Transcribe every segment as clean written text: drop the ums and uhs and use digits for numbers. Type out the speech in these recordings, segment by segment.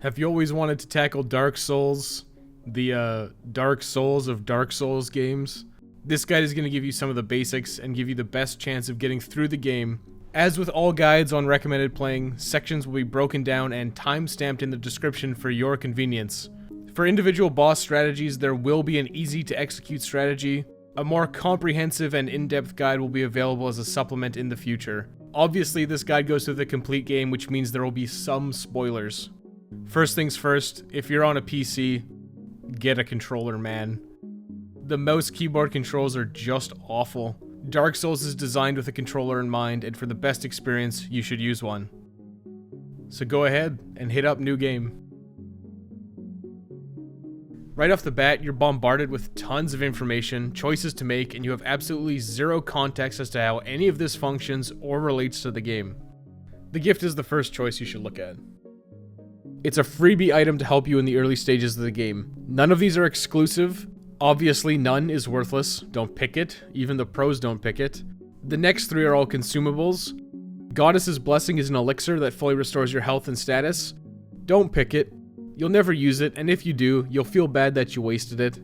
Have you always wanted to tackle Dark Souls? The Dark Souls of Dark Souls games? This guide is going to give you some of the basics and give you the best chance of getting through the game. As with all guides on recommended playing, sections will be broken down and time-stamped in the description for your convenience. For individual boss strategies, there will be an easy-to-execute strategy. A more comprehensive and in-depth guide will be available as a supplement in the future. Obviously, this guide goes through the complete game, which means there will be some spoilers. First things first, if you're on a PC, get a controller, man. The mouse keyboard controls are just awful. Dark Souls is designed with a controller in mind, and for the best experience, you should use one. So go ahead and hit up New Game. Right off the bat, you're bombarded with tons of information, choices to make, and you have absolutely zero context as to how any of this functions or relates to the game. The gift is the first choice you should look at. It's a freebie item to help you in the early stages of the game. None of these are exclusive. Obviously, none is worthless. Don't pick it. Even the pros don't pick it. The next three are all consumables. Goddess's Blessing is an elixir that fully restores your health and status. Don't pick it. You'll never use it, and if you do, you'll feel bad that you wasted it.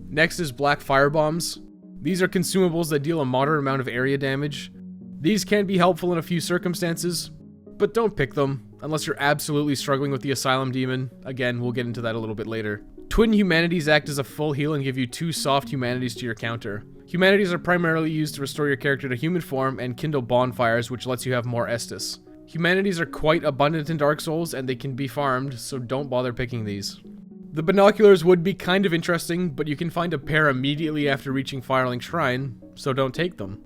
Next is Black Firebombs. These are consumables that deal a moderate amount of area damage. These can be helpful in a few circumstances, but don't pick them unless you're absolutely struggling with the Asylum demon. Again, we'll get into that a little bit later. Twin Humanities act as a full heal and give you 2 soft Humanities to your counter. Humanities are primarily used to restore your character to human form and kindle bonfires, which lets you have more Estus. Humanities are quite abundant in Dark Souls, and they can be farmed, so don't bother picking these. The binoculars would be kind of interesting, but you can find a pair immediately after reaching Firelink Shrine, so don't take them.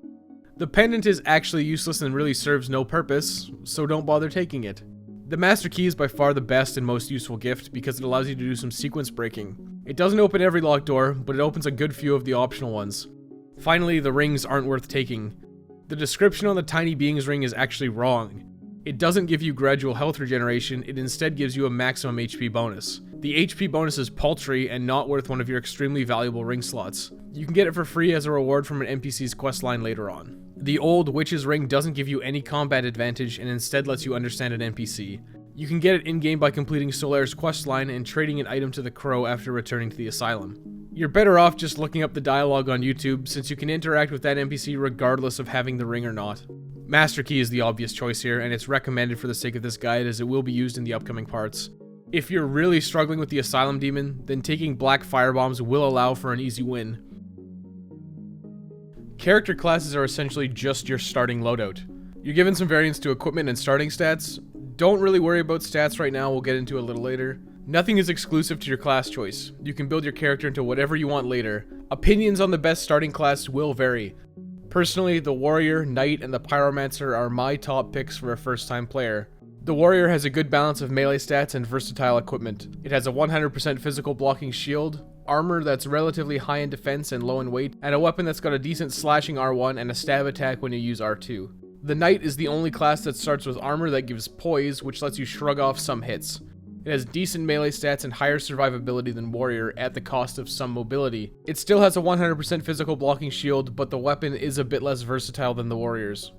The pendant is actually useless and really serves no purpose, so don't bother taking it. The Master Key is by far the best and most useful gift because it allows you to do some sequence breaking. It doesn't open every locked door, but it opens a good few of the optional ones. Finally, the rings aren't worth taking. The description on the Tiny Beings ring is actually wrong. It doesn't give you gradual health regeneration, it instead gives you a maximum HP bonus. The HP bonus is paltry and not worth one of your extremely valuable ring slots. You can get it for free as a reward from an NPC's questline later on. The old Witch's Ring doesn't give you any combat advantage and instead lets you understand an NPC. You can get it in-game by completing Solare's questline and trading an item to the Crow after returning to the Asylum. You're better off just looking up the dialogue on YouTube since you can interact with that NPC regardless of having the ring or not. Master Key is the obvious choice here, and it's recommended for the sake of this guide as it will be used in the upcoming parts. If you're really struggling with the Asylum demon, then taking Black Firebombs will allow for an easy win. Character classes are essentially just your starting loadout. You're given some variants to equipment and starting stats. Don't really worry about stats right now, we'll get into it a little later. Nothing is exclusive to your class choice. You can build your character into whatever you want later. Opinions on the best starting class will vary. Personally, the Warrior, Knight, and the Pyromancer are my top picks for a first-time player. The Warrior has a good balance of melee stats and versatile equipment. It has a 100% physical blocking shield, armor that's relatively high in defense and low in weight, and a weapon that's got a decent slashing R1 and a stab attack when you use R2. The Knight is the only class that starts with armor that gives poise, which lets you shrug off some hits. It has decent melee stats and higher survivability than Warrior at the cost of some mobility. It still has a 100% physical blocking shield, but the weapon is a bit less versatile than the Warrior's.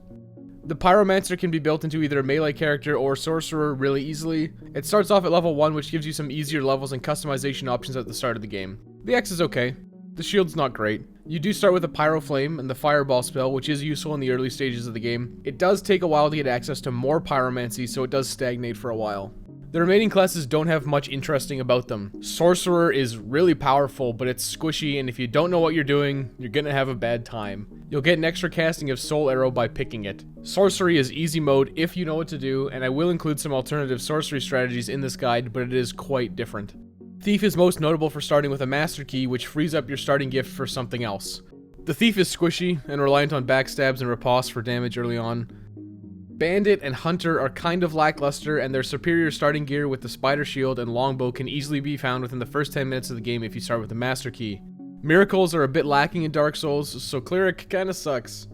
The Pyromancer can be built into either a melee character or sorcerer really easily. It starts off at level 1, which gives you some easier levels and customization options at the start of the game. The X is okay. The shield's not great. You do start with a Pyro Flame and the Fireball spell, which is useful in the early stages of the game. It does take a while to get access to more Pyromancy, so it does stagnate for a while. The remaining classes don't have much interesting about them. Sorcerer is really powerful, but it's squishy, and if you don't know what you're doing, you're gonna have a bad time. You'll get an extra casting of Soul Arrow by picking it. Sorcery is easy mode if you know what to do, and I will include some alternative sorcery strategies in this guide, but it is quite different. Thief is most notable for starting with a Master Key, which frees up your starting gift for something else. The Thief is squishy and reliant on backstabs and riposte for damage early on. Bandit and Hunter are kind of lackluster, and their superior starting gear with the Spider Shield and Longbow can easily be found within the first 10 minutes of the game if you start with the Master Key. Miracles are a bit lacking in Dark Souls, so Cleric kinda sucks.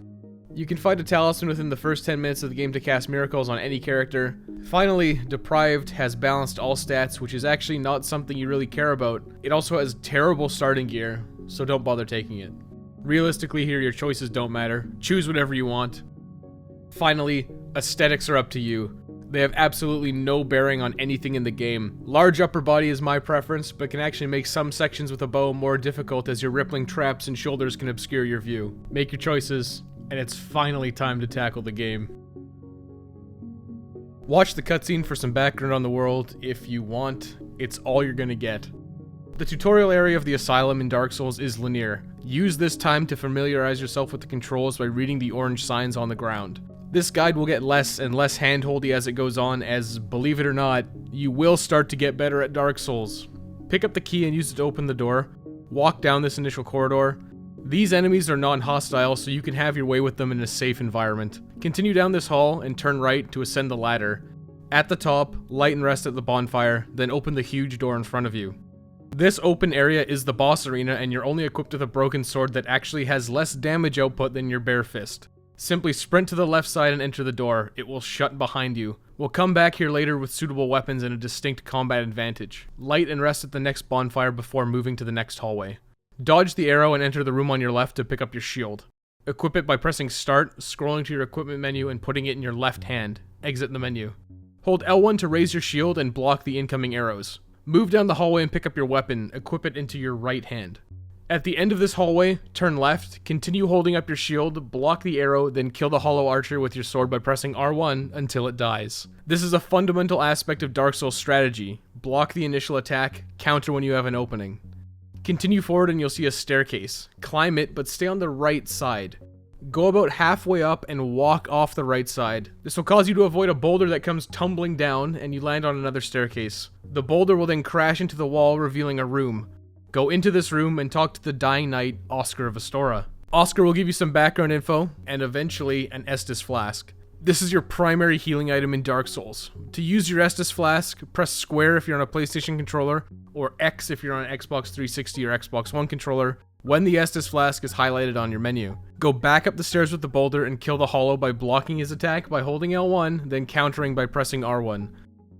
You can find a Talisman within the first 10 minutes of the game to cast miracles on any character. Finally, Deprived has balanced all stats, which is actually not something you really care about. It also has terrible starting gear, so don't bother taking it. Realistically here, your choices don't matter. Choose whatever you want. Finally, aesthetics are up to you. They have absolutely no bearing on anything in the game. Large upper body is my preference, but can actually make some sections with a bow more difficult as your rippling traps and shoulders can obscure your view. Make your choices, and it's finally time to tackle the game. Watch the cutscene for some background on the world if you want. It's all you're gonna get. The tutorial area of the Asylum in Dark Souls is linear. Use this time to familiarize yourself with the controls by reading the orange signs on the ground. This guide will get less and less handholdy as it goes on, as, believe it or not, you will start to get better at Dark Souls. Pick up the key and use it to open the door. Walk down this initial corridor. These enemies are non-hostile, so you can have your way with them in a safe environment. Continue down this hall and turn right to ascend the ladder. At the top, light and rest at the bonfire, then open the huge door in front of you. This open area is the boss arena, and you're only equipped with a broken sword that actually has less damage output than your bare fist. Simply sprint to the left side and enter the door. It will shut behind you. We'll come back here later with suitable weapons and a distinct combat advantage. Light and rest at the next bonfire before moving to the next hallway. Dodge the arrow and enter the room on your left to pick up your shield. Equip it by pressing start, scrolling to your equipment menu and putting it in your left hand. Exit the menu. Hold L1 to raise your shield and block the incoming arrows. Move down the hallway and pick up your weapon. Equip it into your right hand. At the end of this hallway, turn left, continue holding up your shield, block the arrow, then kill the hollow archer with your sword by pressing R1 until it dies. This is a fundamental aspect of Dark Souls strategy. Block the initial attack, counter when you have an opening. Continue forward and you'll see a staircase. Climb it, but stay on the right side. Go about halfway up and walk off the right side. This will cause you to avoid a boulder that comes tumbling down and you land on another staircase. The boulder will then crash into the wall, revealing a room. Go into this room and talk to the dying knight, Oscar of Astora. Oscar will give you some background info, and eventually an Estus Flask. This is your primary healing item in Dark Souls. To use your Estus Flask, press square if you're on a PlayStation controller, or X if you're on an Xbox 360 or Xbox One controller, when the Estus Flask is highlighted on your menu. Go back up the stairs with the boulder and kill the hollow by blocking his attack by holding L1, then countering by pressing R1.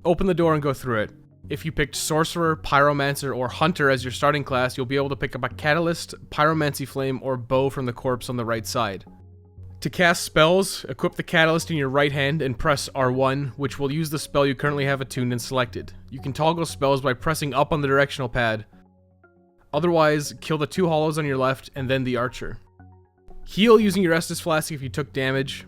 Open the door and go through it. If you picked Sorcerer, Pyromancer, or Hunter as your starting class, you'll be able to pick up a Catalyst, Pyromancy Flame, or Bow from the corpse on the right side. To cast spells, equip the Catalyst in your right hand and press R1, which will use the spell you currently have attuned and selected. You can toggle spells by pressing up on the directional pad. Otherwise, kill the two hollows on your left and then the archer. Heal using your Estus Flask if you took damage.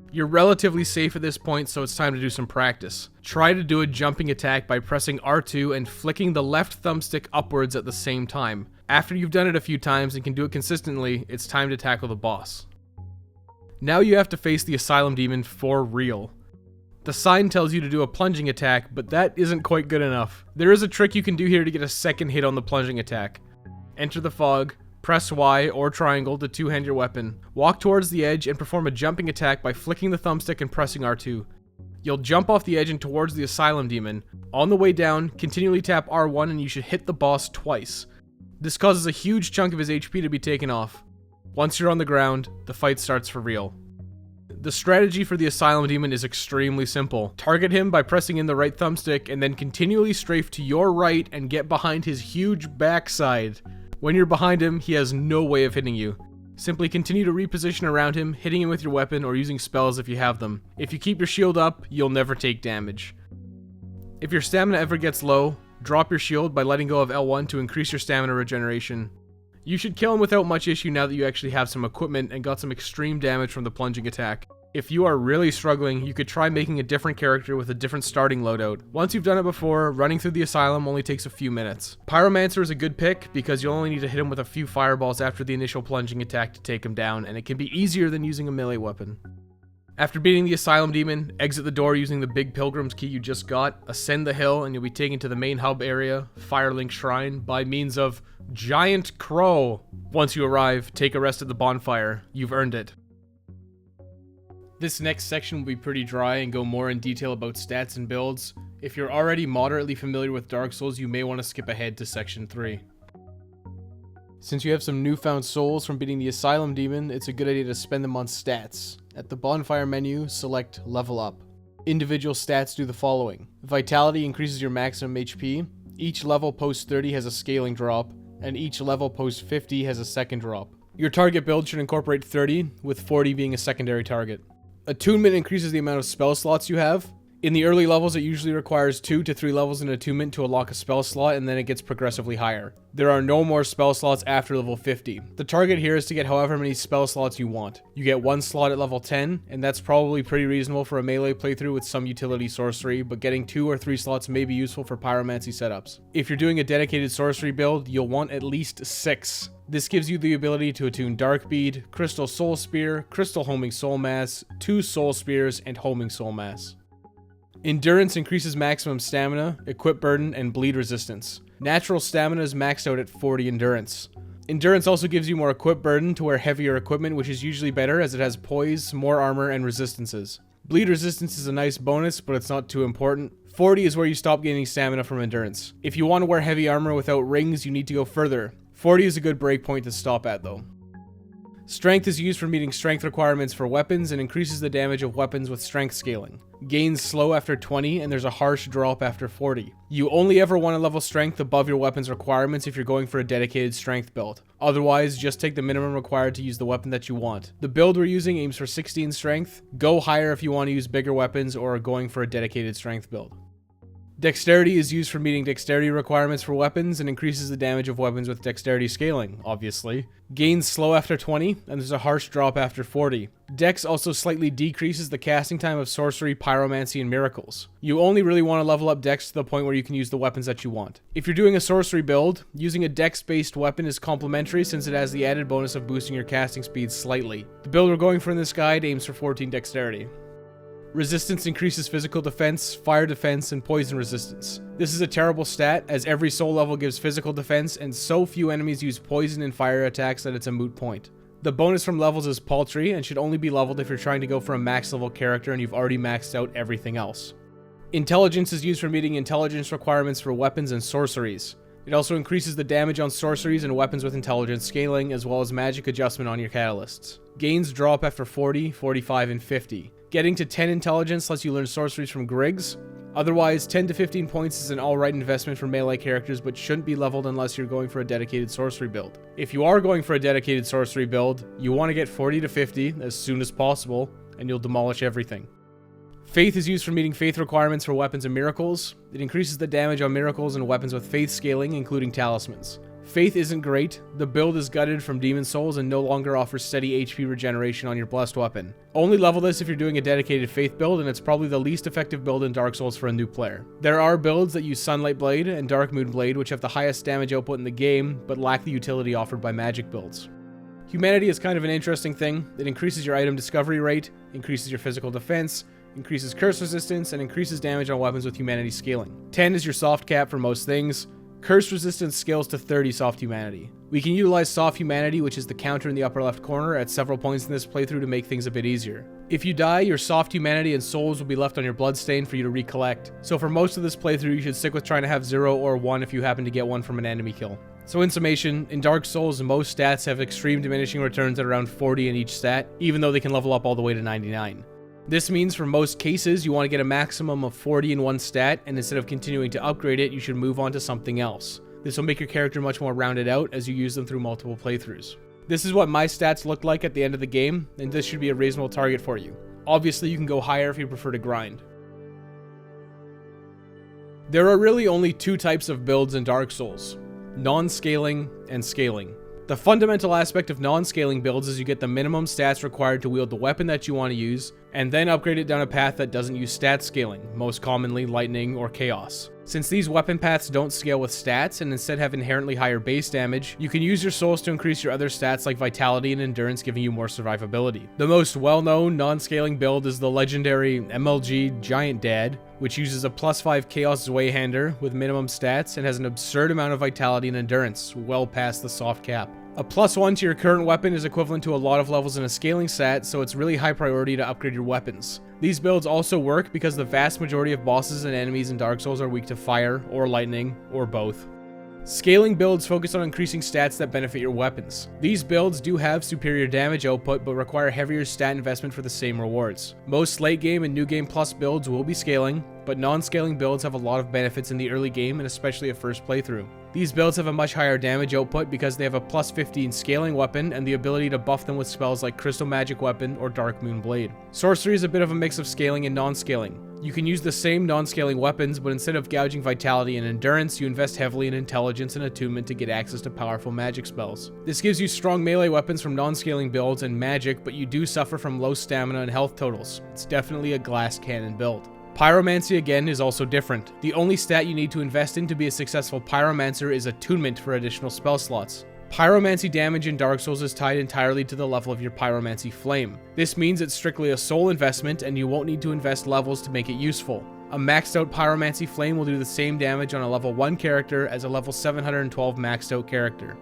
You're relatively safe at this point, so it's time to do some practice. Try to do a jumping attack by pressing R2 and flicking the left thumbstick upwards at the same time. After you've done it a few times and can do it consistently, it's time to tackle the boss. Now you have to face the Asylum demon for real. The sign tells you to do a plunging attack, but that isn't quite good enough. There is a trick you can do here to get a second hit on the plunging attack. Enter the fog. Press Y or triangle to two-hand your weapon. Walk towards the edge and perform a jumping attack by flicking the thumbstick and pressing R2. You'll jump off the edge and towards the Asylum demon. On the way down, continually tap R1 and you should hit the boss twice. This causes a huge chunk of his HP to be taken off. Once you're on the ground, the fight starts for real. The strategy for the Asylum demon is extremely simple. Target him by pressing in the right thumbstick and then continually strafe to your right and get behind his huge backside. When you're behind him, he has no way of hitting you. Simply continue to reposition around him, hitting him with your weapon or using spells if you have them. If you keep your shield up, you'll never take damage. If your stamina ever gets low, drop your shield by letting go of L1 to increase your stamina regeneration. You should kill him without much issue now that you actually have some equipment and got some extreme damage from the plunging attack. If you are really struggling, you could try making a different character with a different starting loadout. Once you've done it before, running through the Asylum only takes a few minutes. Pyromancer is a good pick because you'll only need to hit him with a few fireballs after the initial plunging attack to take him down, and it can be easier than using a melee weapon. After beating the Asylum demon, exit the door using the big pilgrim's key you just got, ascend the hill, and you'll be taken to the main hub area, Firelink Shrine, by means of Giant Crow. Once you arrive, take a rest at the bonfire. You've earned it. This next section will be pretty dry and go more in detail about stats and builds. If you're already moderately familiar with Dark Souls, you may want to skip ahead to section 3. Since you have some newfound souls from beating the Asylum demon, it's a good idea to spend them on stats. At the bonfire menu, select Level Up. Individual stats do the following. Vitality increases your maximum HP, each level post 30 has a scaling drop, and each level post 50 has a second drop. Your target build should incorporate 30, with 40 being a secondary target. Attunement increases the amount of spell slots you have. In the early levels, it usually requires 2 to 3 levels in attunement to unlock a spell slot, and then it gets progressively higher. There are no more spell slots after level 50. The target here is to get however many spell slots you want. You get 1 slot at level 10, and that's probably pretty reasonable for a melee playthrough with some utility sorcery, but getting 2 or 3 slots may be useful for pyromancy setups. If you're doing a dedicated sorcery build, you'll want at least 6. This gives you the ability to attune Dark Bead, Crystal Soul Spear, Crystal Homing Soul Mass, 2 Soul Spears, and Homing Soul Mass. Endurance increases maximum stamina, equip burden, and bleed resistance. Natural stamina is maxed out at 40 endurance. Endurance also gives you more equip burden to wear heavier equipment, which is usually better as it has poise, more armor, and resistances. Bleed resistance is a nice bonus, but it's not too important. 40 is where you stop gaining stamina from endurance. If you want to wear heavy armor without rings, you need to go further. 40 is a good breakpoint to stop at though. Strength is used for meeting strength requirements for weapons and increases the damage of weapons with strength scaling. Gains slow after 20 and there's a harsh drop after 40. You only ever want to level strength above your weapon's requirements if you're going for a dedicated strength build. Otherwise, just take the minimum required to use the weapon that you want. The build we're using aims for 16 strength. Go higher if you want to use bigger weapons or are going for a dedicated strength build. Dexterity is used for meeting dexterity requirements for weapons and increases the damage of weapons with dexterity scaling, obviously. Gains slow after 20, and there's a harsh drop after 40. Dex also slightly decreases the casting time of sorcery, pyromancy, and miracles. You only really want to level up dex to the point where you can use the weapons that you want. If you're doing a sorcery build, using a dex-based weapon is complementary since it has the added bonus of boosting your casting speed slightly. The build we're going for in this guide aims for 14 dexterity. Resistance increases physical defense, fire defense, and poison resistance. This is a terrible stat, as every soul level gives physical defense, and so few enemies use poison and fire attacks that it's a moot point. The bonus from levels is paltry, and should only be leveled if you're trying to go for a max level character and you've already maxed out everything else. Intelligence is used for meeting intelligence requirements for weapons and sorceries. It also increases the damage on sorceries and weapons with intelligence scaling, as well as magic adjustment on your catalysts. Gains drop after 40, 45, and 50. Getting to 10 intelligence lets you learn sorceries from Griggs. Otherwise, 10 to 15 points is an alright investment for melee characters, but shouldn't be leveled unless you're going for a dedicated sorcery build. If you are going for a dedicated sorcery build, you want to get 40 to 50 as soon as possible, and you'll demolish everything. Faith is used for meeting faith requirements for weapons and miracles. It increases the damage on miracles and weapons with faith scaling, including talismans. Faith isn't great. The build is gutted from Demon Souls and no longer offers steady HP regeneration on your blessed weapon. Only level this if you're doing a dedicated Faith build, and it's probably the least effective build in Dark Souls for a new player. There are builds that use Sunlight Blade and Dark Moon Blade, which have the highest damage output in the game, but lack the utility offered by magic builds. Humanity is kind of an interesting thing. It increases your item discovery rate, increases your physical defense, increases curse resistance, and increases damage on weapons with humanity scaling. 10 is your soft cap for most things. Curse resistance scales to 30 soft humanity. We can utilize soft humanity, which is the counter in the upper left corner, at several points in this playthrough to make things a bit easier. If you die, your soft humanity and souls will be left on your bloodstain for you to recollect. So for most of this playthrough, you should stick with trying to have 0 or 1 if you happen to get one from an enemy kill. So in summation, in Dark Souls, most stats have extreme diminishing returns at around 40 in each stat, even though they can level up all the way to 99. This means for most cases, you want to get a maximum of 40 in one stat, and instead of continuing to upgrade it, you should move on to something else. This will make your character much more rounded out as you use them through multiple playthroughs. This is what my stats look like at the end of the game, and this should be a reasonable target for you. Obviously, you can go higher if you prefer to grind. There are really only 2 types of builds in Dark Souls: non-scaling and scaling. The fundamental aspect of non-scaling builds is you get the minimum stats required to wield the weapon that you want to use, and then upgrade it down a path that doesn't use stat scaling, most commonly lightning or chaos. Since these weapon paths don't scale with stats and instead have inherently higher base damage, you can use your souls to increase your other stats like vitality and endurance, giving you more survivability. The most well-known non-scaling build is the legendary MLG Giant Dad, which uses a +5 Chaos Zweihander with minimum stats and has an absurd amount of vitality and endurance, well past the soft cap. A +1 to your current weapon is equivalent to a lot of levels in a scaling stat, so it's really high priority to upgrade your weapons. These builds also work because the vast majority of bosses and enemies in Dark Souls are weak to fire, or lightning, or both. Scaling builds focus on increasing stats that benefit your weapons. These builds do have superior damage output, but require heavier stat investment for the same rewards. Most late game and new game plus builds will be scaling, but non-scaling builds have a lot of benefits in the early game and especially a first playthrough. These builds have a much higher damage output because they have a +15 scaling weapon and the ability to buff them with spells like Crystal Magic Weapon or Dark Moon Blade. Sorcery is a bit of a mix of scaling and non-scaling. You can use the same non-scaling weapons, but instead of gouging vitality and endurance, you invest heavily in intelligence and attunement to get access to powerful magic spells. This gives you strong melee weapons from non-scaling builds and magic, but you do suffer from low stamina and health totals. It's definitely a glass cannon build. Pyromancy again is also different. The only stat you need to invest in to be a successful pyromancer is attunement for additional spell slots. Pyromancy damage in Dark Souls is tied entirely to the level of your pyromancy flame. This means it's strictly a soul investment and you won't need to invest levels to make it useful. A maxed out pyromancy flame will do the same damage on a level 1 character as a level 712 maxed out character.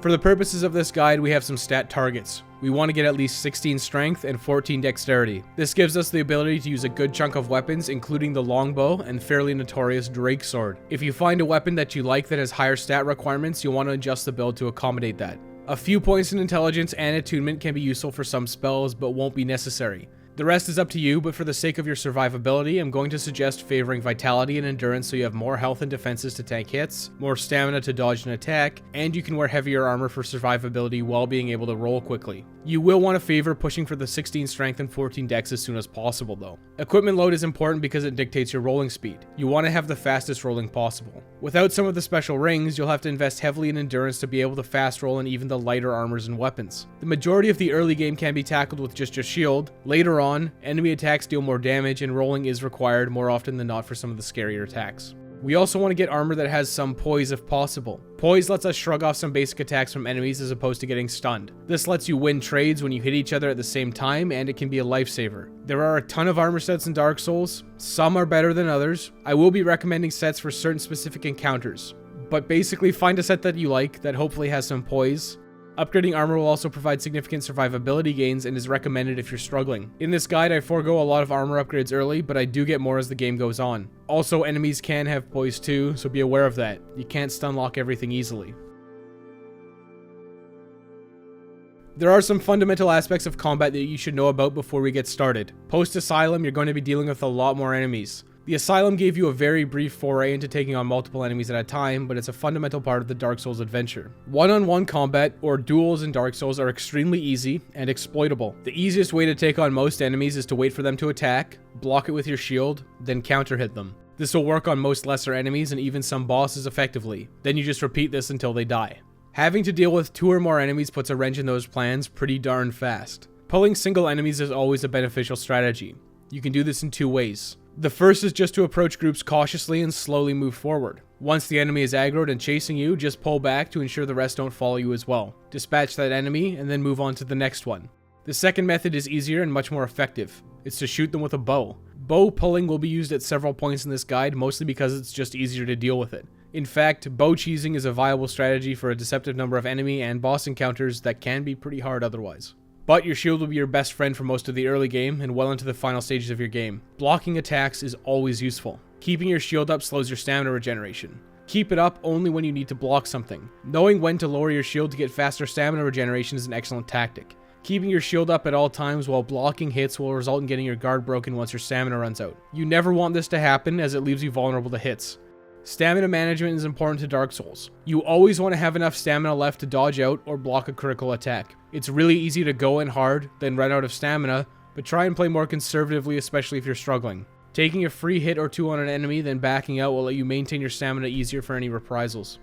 For the purposes of this guide, we have some stat targets. We want to get at least 16 strength and 14 dexterity. This gives us the ability to use a good chunk of weapons, including the longbow and fairly notorious Drake Sword. If you find a weapon that you like that has higher stat requirements, you'll want to adjust the build to accommodate that. A few points in intelligence and attunement can be useful for some spells, but won't be necessary. The rest is up to you, but for the sake of your survivability, I'm going to suggest favoring vitality and endurance so you have more health and defenses to tank hits, more stamina to dodge an attack, and you can wear heavier armor for survivability while being able to roll quickly. You will want to favor pushing for the 16 strength and 14 dex as soon as possible though. Equipment load is important because it dictates your rolling speed. You want to have the fastest rolling possible. Without some of the special rings, you'll have to invest heavily in endurance to be able to fast roll in even the lighter armors and weapons. The majority of the early game can be tackled with just your shield. Later on, enemy attacks deal more damage and rolling is required more often than not for some of the scarier attacks. We also want to get armor that has some poise if possible. Poise lets us shrug off some basic attacks from enemies as opposed to getting stunned. This lets you win trades when you hit each other at the same time, and it can be a lifesaver. There are a ton of armor sets in Dark Souls. Some are better than others. I will be recommending sets for certain specific encounters. But basically find a set that you like that hopefully has some poise. Upgrading armor will also provide significant survivability gains and is recommended if you're struggling. In this guide, I forego a lot of armor upgrades early, but I do get more as the game goes on. Also, enemies can have poise too, so be aware of that. You can't stun lock everything easily. There are some fundamental aspects of combat that you should know about before we get started. Post Asylum, you're going to be dealing with a lot more enemies. The Asylum gave you a very brief foray into taking on multiple enemies at a time, but it's a fundamental part of the Dark Souls adventure. One-on-one combat, or duels in Dark Souls, are extremely easy and exploitable. The easiest way to take on most enemies is to wait for them to attack, block it with your shield, then counter hit them. This will work on most lesser enemies and even some bosses effectively. Then you just repeat this until they die. Having to deal with 2 or more enemies puts a wrench in those plans pretty darn fast. Pulling single enemies is always a beneficial strategy. You can do this in 2 ways. The first is just to approach groups cautiously and slowly move forward. Once the enemy is aggroed and chasing you, just pull back to ensure the rest don't follow you as well. Dispatch that enemy and then move on to the next one. The second method is easier and much more effective. It's to shoot them with a bow. Bow pulling will be used at several points in this guide, mostly because it's just easier to deal with it. In fact, bow cheesing is a viable strategy for a deceptive number of enemy and boss encounters that can be pretty hard otherwise. But your shield will be your best friend for most of the early game and well into the final stages of your game. Blocking attacks is always useful. Keeping your shield up slows your stamina regeneration. Keep it up only when you need to block something. Knowing when to lower your shield to get faster stamina regeneration is an excellent tactic. Keeping your shield up at all times while blocking hits will result in getting your guard broken once your stamina runs out. You never want this to happen as it leaves you vulnerable to hits. Stamina management is important to Dark Souls. You always want to have enough stamina left to dodge out or block a critical attack. It's really easy to go in hard, then run out of stamina, but try and play more conservatively, especially if you're struggling. Taking a free hit or 2 on an enemy, then backing out will let you maintain your stamina easier for any reprisals.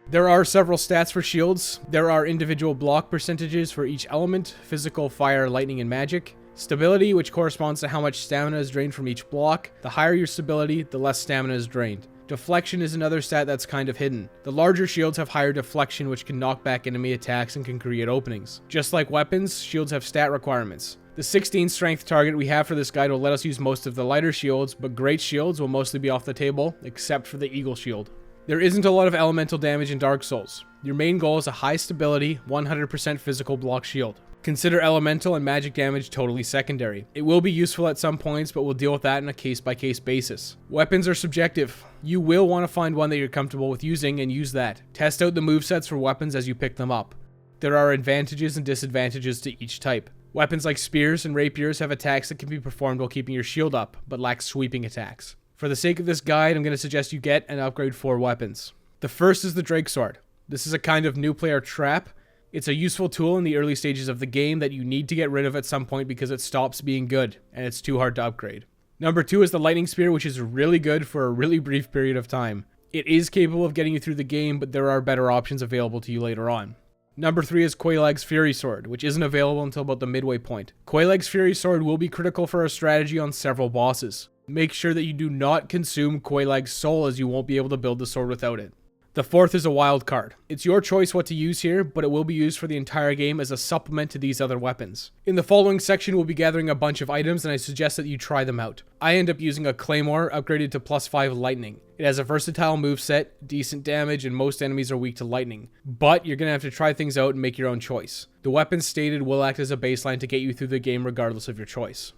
There are several stats for shields. There are individual block percentages for each element: physical, fire, lightning, and magic. Stability, which corresponds to how much stamina is drained from each block. The higher your stability, the less stamina is drained. Deflection is another stat that's kind of hidden. The larger shields have higher deflection, which can knock back enemy attacks and can create openings. Just like weapons, shields have stat requirements. The 16 strength target we have for this guide will let us use most of the lighter shields, but great shields will mostly be off the table, except for the Eagle Shield. There isn't a lot of elemental damage in Dark Souls. Your main goal is a high stability, 100% physical block shield. Consider elemental and magic damage totally secondary. It will be useful at some points, but we'll deal with that on a case-by-case basis. Weapons are subjective. You will want to find one that you're comfortable with using and use that. Test out the movesets for weapons as you pick them up. There are advantages and disadvantages to each type. Weapons like spears and rapiers have attacks that can be performed while keeping your shield up, but lack sweeping attacks. For the sake of this guide, I'm going to suggest you get and upgrade 4 weapons. The first is the Drake Sword. This is a kind of new player trap. It's a useful tool in the early stages of the game that you need to get rid of at some point because it stops being good, and it's too hard to upgrade. Number 2 is the Lightning Spear, which is really good for a really brief period of time. It is capable of getting you through the game, but there are better options available to you later on. Number 3 is Quelaag's Fury Sword, which isn't available until about the midway point. Quelaag's Fury Sword will be critical for a strategy on several bosses. Make sure that you do not consume Quelaag's soul, as you won't be able to build the sword without it. The 4th is a wild card. It's your choice what to use here, but it will be used for the entire game as a supplement to these other weapons. In the following section, we'll be gathering a bunch of items, and I suggest that you try them out. I end up using a Claymore upgraded to +5 lightning. It has a versatile moveset, decent damage, and most enemies are weak to lightning. But you're going to have to try things out and make your own choice. The weapons stated will act as a baseline to get you through the game regardless of your choice.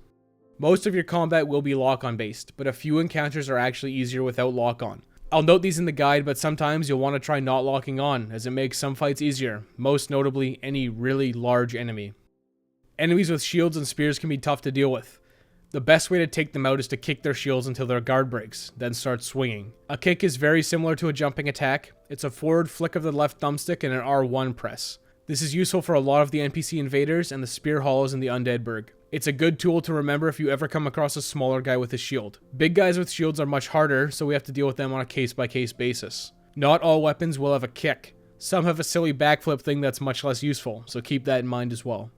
Most of your combat will be lock-on based, but a few encounters are actually easier without lock-on. I'll note these in the guide, but sometimes you'll want to try not locking on, as it makes some fights easier, most notably any really large enemy. Enemies with shields and spears can be tough to deal with. The best way to take them out is to kick their shields until their guard breaks, then start swinging. A kick is very similar to a jumping attack. It's a forward flick of the left thumbstick and an R1 press. This is useful for a lot of the NPC invaders and the spear hollows in the Undead Burg. It's a good tool to remember if you ever come across a smaller guy with a shield. Big guys with shields are much harder, so we have to deal with them on a case-by-case basis. Not all weapons will have a kick. Some have a silly backflip thing that's much less useful, so keep that in mind as well.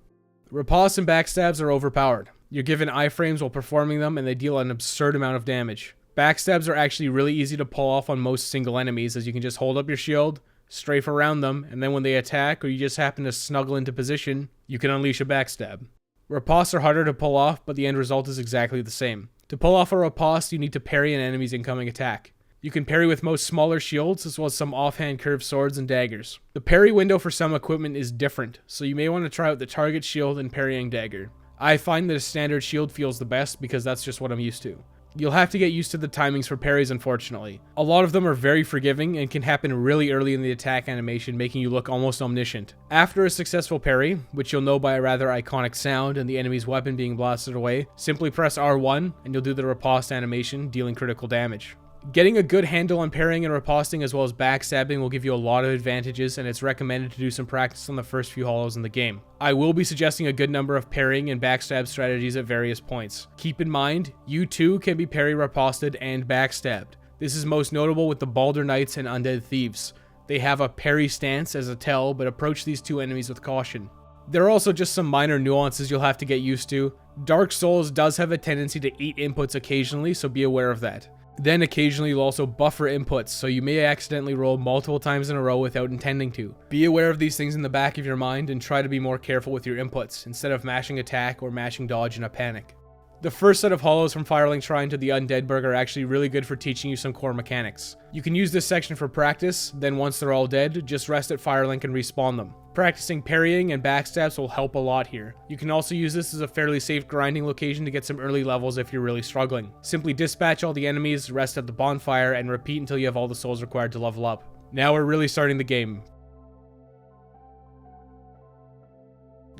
Riposte and backstabs are overpowered. You're given iframes while performing them, and they deal an absurd amount of damage. Backstabs are actually really easy to pull off on most single enemies, as you can just hold up your shield, strafe around them, and then when they attack, or you just happen to snuggle into position, you can unleash a backstab. Ripostes are harder to pull off, but the end result is exactly the same. To pull off a riposte, you need to parry an enemy's incoming attack. You can parry with most smaller shields, as well as some offhand curved swords and daggers. The parry window for some equipment is different, so you may want to try out the target shield and parrying dagger. I find that a standard shield feels the best because that's just what I'm used to. You'll have to get used to the timings for parries, unfortunately. A lot of them are very forgiving and can happen really early in the attack animation, making you look almost omniscient. After a successful parry, which you'll know by a rather iconic sound and the enemy's weapon being blasted away, simply press R1 and you'll do the riposte animation, dealing critical damage. Getting a good handle on parrying and riposting as well as backstabbing will give you a lot of advantages, and it's recommended to do some practice on the first few hollows in the game. I will be suggesting a good number of parrying and backstab strategies at various points. Keep in mind, you too can be parry riposted and backstabbed. This is most notable with the Balder Knights and Undead Thieves. They have a parry stance as a tell, but approach these two enemies with caution. There are also just some minor nuances you'll have to get used to. Dark Souls does have a tendency to eat inputs occasionally, so be aware of that. Then occasionally you'll also buffer inputs, so you may accidentally roll multiple times in a row without intending to. Be aware of these things in the back of your mind and try to be more careful with your inputs, instead of mashing attack or mashing dodge in a panic. The first set of hollows from Firelink Shrine to the Undead Burg are actually really good for teaching you some core mechanics. You can use this section for practice, then once they're all dead, just rest at Firelink and respawn them. Practicing parrying and backstabs will help a lot here. You can also use this as a fairly safe grinding location to get some early levels if you're really struggling. Simply dispatch all the enemies, rest at the bonfire, and repeat until you have all the souls required to level up. Now we're really starting the game.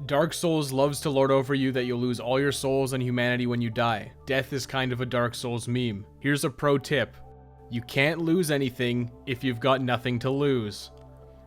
Dark Souls loves to lord over you that you'll lose all your souls and humanity when you die. Death is kind of a Dark Souls meme. Here's a pro tip. You can't lose anything if you've got nothing to lose.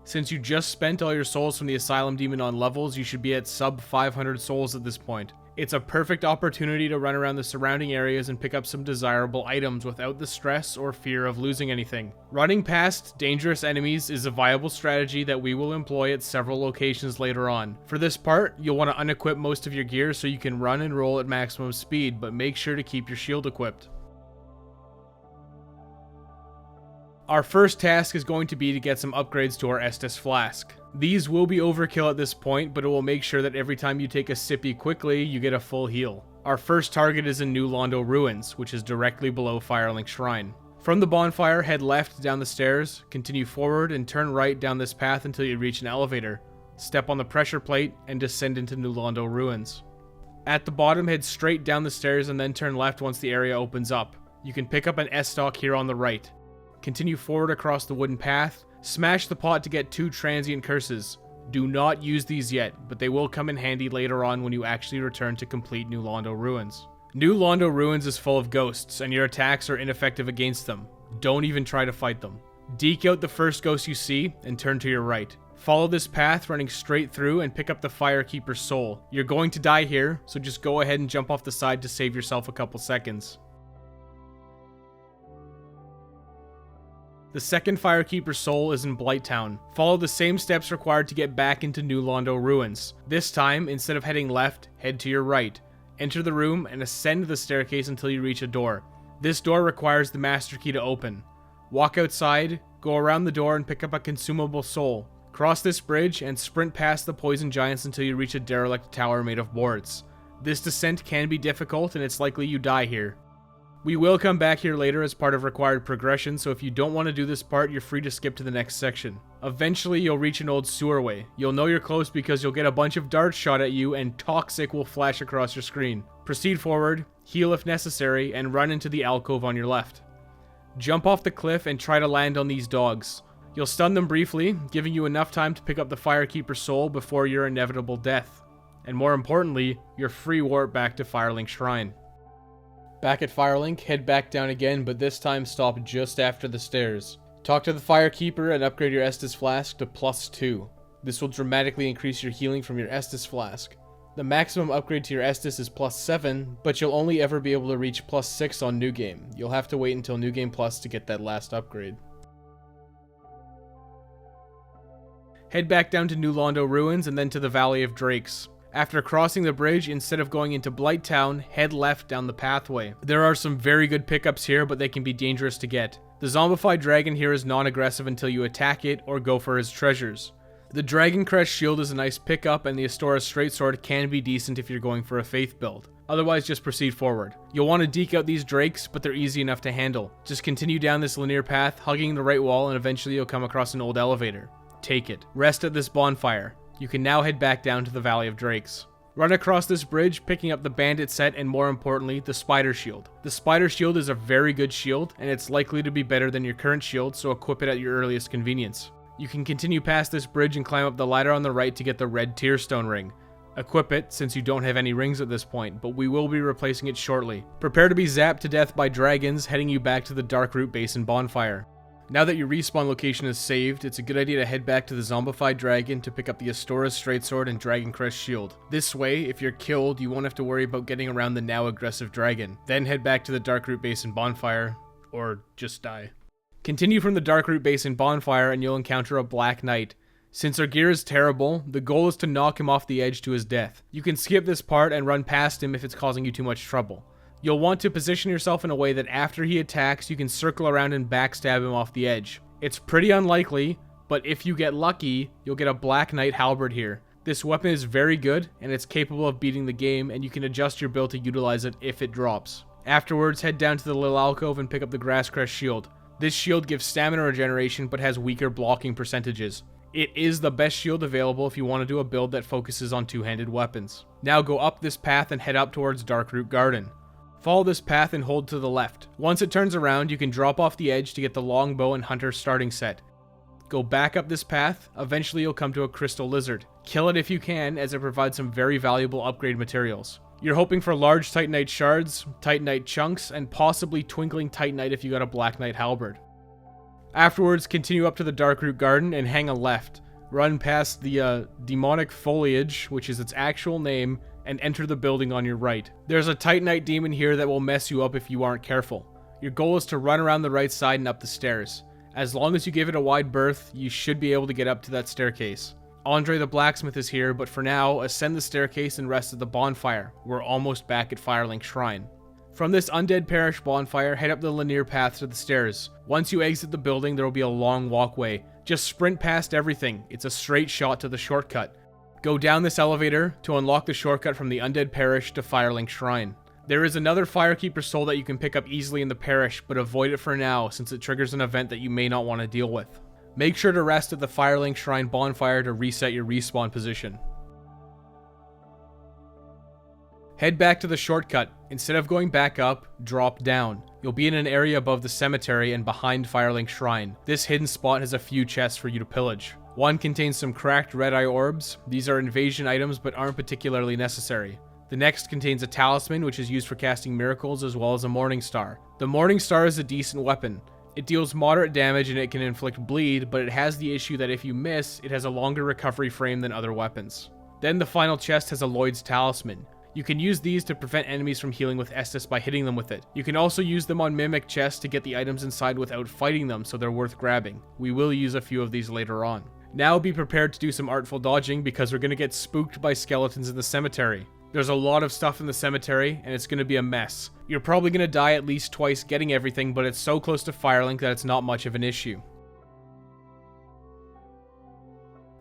Since you just spent all your souls from the Asylum demon on levels, you should be at sub 500 souls at this point. It's a perfect opportunity to run around the surrounding areas and pick up some desirable items without the stress or fear of losing anything. Running past dangerous enemies is a viable strategy that we will employ at several locations later on. For this part, you'll want to unequip most of your gear so you can run and roll at maximum speed, but make sure to keep your shield equipped. Our first task is going to be to get some upgrades to our Estus Flask. These will be overkill at this point, but it will make sure that every time you take a sippy quickly, you get a full heal. Our first target is in New Londo Ruins, which is directly below Firelink Shrine. From the bonfire, head left down the stairs, continue forward, and turn right down this path until you reach an elevator. Step on the pressure plate, and descend into New Londo Ruins. At the bottom, head straight down the stairs and then turn left once the area opens up. You can pick up an S-Stock here on the right. Continue forward across the wooden path. Smash the pot to get 2 transient curses. Do not use these yet, but they will come in handy later on when you actually return to complete New Londo Ruins. New Londo Ruins is full of ghosts, and your attacks are ineffective against them. Don't even try to fight them. Deke out the first ghost you see, and turn to your right. Follow this path running straight through and pick up the Firekeeper's soul. You're going to die here, so just go ahead and jump off the side to save yourself a couple seconds. The second Firekeeper soul is in Blighttown. Follow the same steps required to get back into New Londo Ruins. This time, instead of heading left, head to your right. Enter the room and ascend the staircase until you reach a door. This door requires the master key to open. Walk outside, go around the door and pick up a consumable soul. Cross this bridge and sprint past the poison giants until you reach a derelict tower made of boards. This descent can be difficult and it's likely you die here. We will come back here later as part of required progression, so if you don't want to do this part, you're free to skip to the next section. Eventually, you'll reach an old sewerway. You'll know you're close because you'll get a bunch of darts shot at you and Toxic will flash across your screen. Proceed forward, heal if necessary, and run into the alcove on your left. Jump off the cliff and try to land on these dogs. You'll stun them briefly, giving you enough time to pick up the Firekeeper soul before your inevitable death. And more importantly, your free warp back to Firelink Shrine. Back at Firelink, head back down again, but this time stop just after the stairs. Talk to the Firekeeper and upgrade your Estus Flask to +2. This will dramatically increase your healing from your Estus Flask. The maximum upgrade to your Estus is +7, but you'll only ever be able to reach +6 on New Game. You'll have to wait until New Game Plus to get that last upgrade. Head back down to New Londo Ruins and then to the Valley of Drakes. After crossing the bridge, instead of going into Blighttown, head left down the pathway. There are some very good pickups here, but they can be dangerous to get. The zombified dragon here is non-aggressive until you attack it or go for his treasures. The Dragon Crest shield is a nice pickup, and the Astora's Straight Sword can be decent if you're going for a faith build. Otherwise, just proceed forward. You'll want to deke out these drakes, but they're easy enough to handle. Just continue down this linear path, hugging the right wall, and eventually you'll come across an old elevator. Take it. Rest at this bonfire. You can now head back down to the Valley of Drakes. Run across this bridge, picking up the bandit set and more importantly, the spider shield. The spider shield is a very good shield, and it's likely to be better than your current shield, so equip it at your earliest convenience. You can continue past this bridge and climb up the ladder on the right to get the red Tearstone ring. Equip it, since you don't have any rings at this point, but we will be replacing it shortly. Prepare to be zapped to death by dragons, heading you back to the Darkroot Basin bonfire. Now that your respawn location is saved, it's a good idea to head back to the zombified dragon to pick up the Astora's Straight Sword and Dragon Crest shield. This way, if you're killed, you won't have to worry about getting around the now aggressive dragon. Then head back to the Darkroot Basin bonfire, or just die. Continue from the Darkroot Basin bonfire and you'll encounter a Black Knight. Since our gear is terrible, the goal is to knock him off the edge to his death. You can skip this part and run past him if it's causing you too much trouble. You'll want to position yourself in a way that after he attacks, you can circle around and backstab him off the edge. It's pretty unlikely, but if you get lucky, you'll get a Black Knight halberd here. This weapon is very good, and it's capable of beating the game, and you can adjust your build to utilize it if it drops. Afterwards, head down to the little alcove and pick up the Grass Crest shield. This shield gives stamina regeneration, but has weaker blocking percentages. It is the best shield available if you want to do a build that focuses on two-handed weapons. Now go up this path and head up towards Darkroot Garden. Follow this path and hold to the left. Once it turns around, you can drop off the edge to get the longbow and hunter starting set. Go back up this path, eventually you'll come to a crystal lizard. Kill it if you can, as it provides some very valuable upgrade materials. You're hoping for large Titanite shards, Titanite chunks, and possibly twinkling Titanite if you got a Black Knight halberd. Afterwards, continue up to the Darkroot Garden and hang a left. Run past the demonic foliage, which is its actual name, and enter the building on your right. There's a Titanite demon here that will mess you up if you aren't careful. Your goal is to run around the right side and up the stairs. As long as you give it a wide berth, you should be able to get up to that staircase. Andre the Blacksmith is here, but for now, ascend the staircase and rest at the bonfire. We're almost back at Firelink Shrine. From this Undead Parish bonfire, head up the linear path to the stairs. Once you exit the building, there will be a long walkway. Just sprint past everything. It's a straight shot to the shortcut. Go down this elevator to unlock the shortcut from the Undead Parish to Firelink Shrine. There is another Firekeeper soul that you can pick up easily in the parish, but avoid it for now since it triggers an event that you may not want to deal with. Make sure to rest at the Firelink Shrine bonfire to reset your respawn position. Head back to the shortcut. Instead of going back up, drop down. You'll be in an area above the cemetery and behind Firelink Shrine. This hidden spot has a few chests for you to pillage. One contains some cracked red-eye orbs. These are invasion items but aren't particularly necessary. The next contains a talisman which is used for casting miracles as well as a morning star. The morning star is a decent weapon. It deals moderate damage and it can inflict bleed, but it has the issue that if you miss, it has a longer recovery frame than other weapons. Then the final chest has a Lloyd's talisman. You can use these to prevent enemies from healing with Estus by hitting them with it. You can also use them on Mimic chests to get the items inside without fighting them, so they're worth grabbing. We will use a few of these later on. Now be prepared to do some artful dodging because we're going to get spooked by skeletons in the cemetery. There's a lot of stuff in the cemetery, and it's going to be a mess. You're probably going to die at least twice getting everything, but it's so close to Firelink that it's not much of an issue.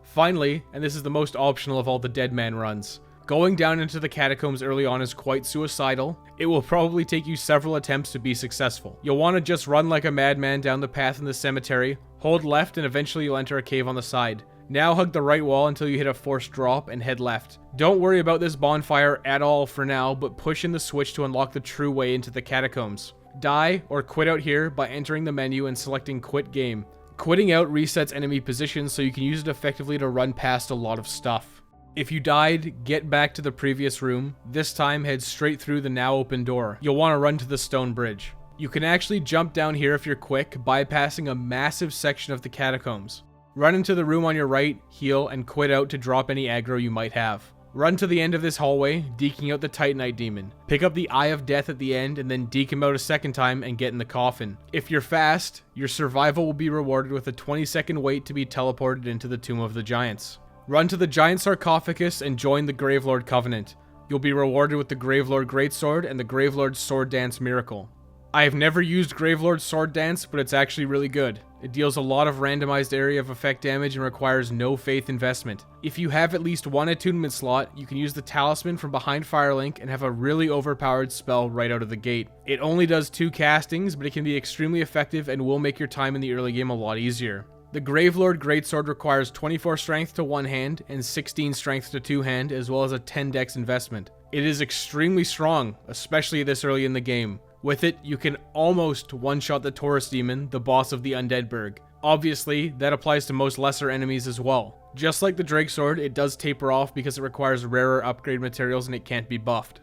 Finally, and this is the most optional of all the Dead Man runs, going down into the catacombs early on is quite suicidal. It will probably take you several attempts to be successful. You'll want to just run like a madman down the path in the cemetery, hold left, and eventually you'll enter a cave on the side. Now hug the right wall until you hit a forced drop and head left. Don't worry about this bonfire at all for now, but push in the switch to unlock the true way into the catacombs. Die or quit out here by entering the menu and selecting quit game. Quitting out resets enemy positions so you can use it effectively to run past a lot of stuff. If you died, get back to the previous room. This time head straight through the now open door. You'll want to run to the stone bridge. You can actually jump down here if you're quick, bypassing a massive section of the catacombs. Run into the room on your right, heal, and quit out to drop any aggro you might have. Run to the end of this hallway, deking out the Titanite demon. Pick up the Eye of Death at the end and then deke him out a second time and get in the coffin. If you're fast, your survival will be rewarded with a 20-second wait to be teleported into the Tomb of the Giants. Run to the giant sarcophagus and join the Gravelord Covenant. You'll be rewarded with the Gravelord Greatsword and the Gravelord Sword Dance Miracle. I have never used Gravelord Sword Dance, but it's actually really good. It deals a lot of randomized area of effect damage and requires no faith investment. If you have at least one attunement slot, you can use the talisman from behind Firelink and have a really overpowered spell right out of the gate. It only does 2 castings, but it can be extremely effective and will make your time in the early game a lot easier. The Gravelord Greatsword requires 24 strength to one hand and 16 strength to two hand, as well as a 10 dex investment. It is extremely strong, especially this early in the game. With it, you can almost one-shot the Taurus Demon, the boss of the Undead Burg. Obviously, that applies to most lesser enemies as well. Just like the Drake Sword, it does taper off because it requires rarer upgrade materials and it can't be buffed.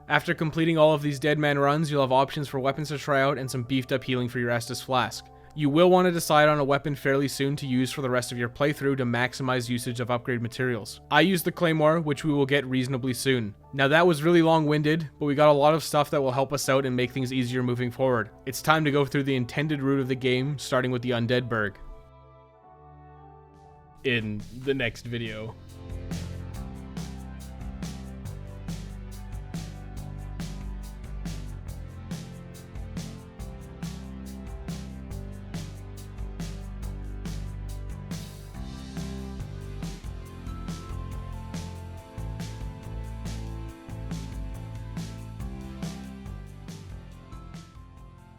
After completing all of these Dead Man runs, you'll have options for weapons to try out and some beefed up healing for your Estus Flask. You will want to decide on a weapon fairly soon to use for the rest of your playthrough to maximize usage of upgrade materials. I use the Claymore, which we will get reasonably soon. Now that was really long-winded, but we got a lot of stuff that will help us out and make things easier moving forward. It's time to go through the intended route of the game, starting with the Undead Burg. In the next video.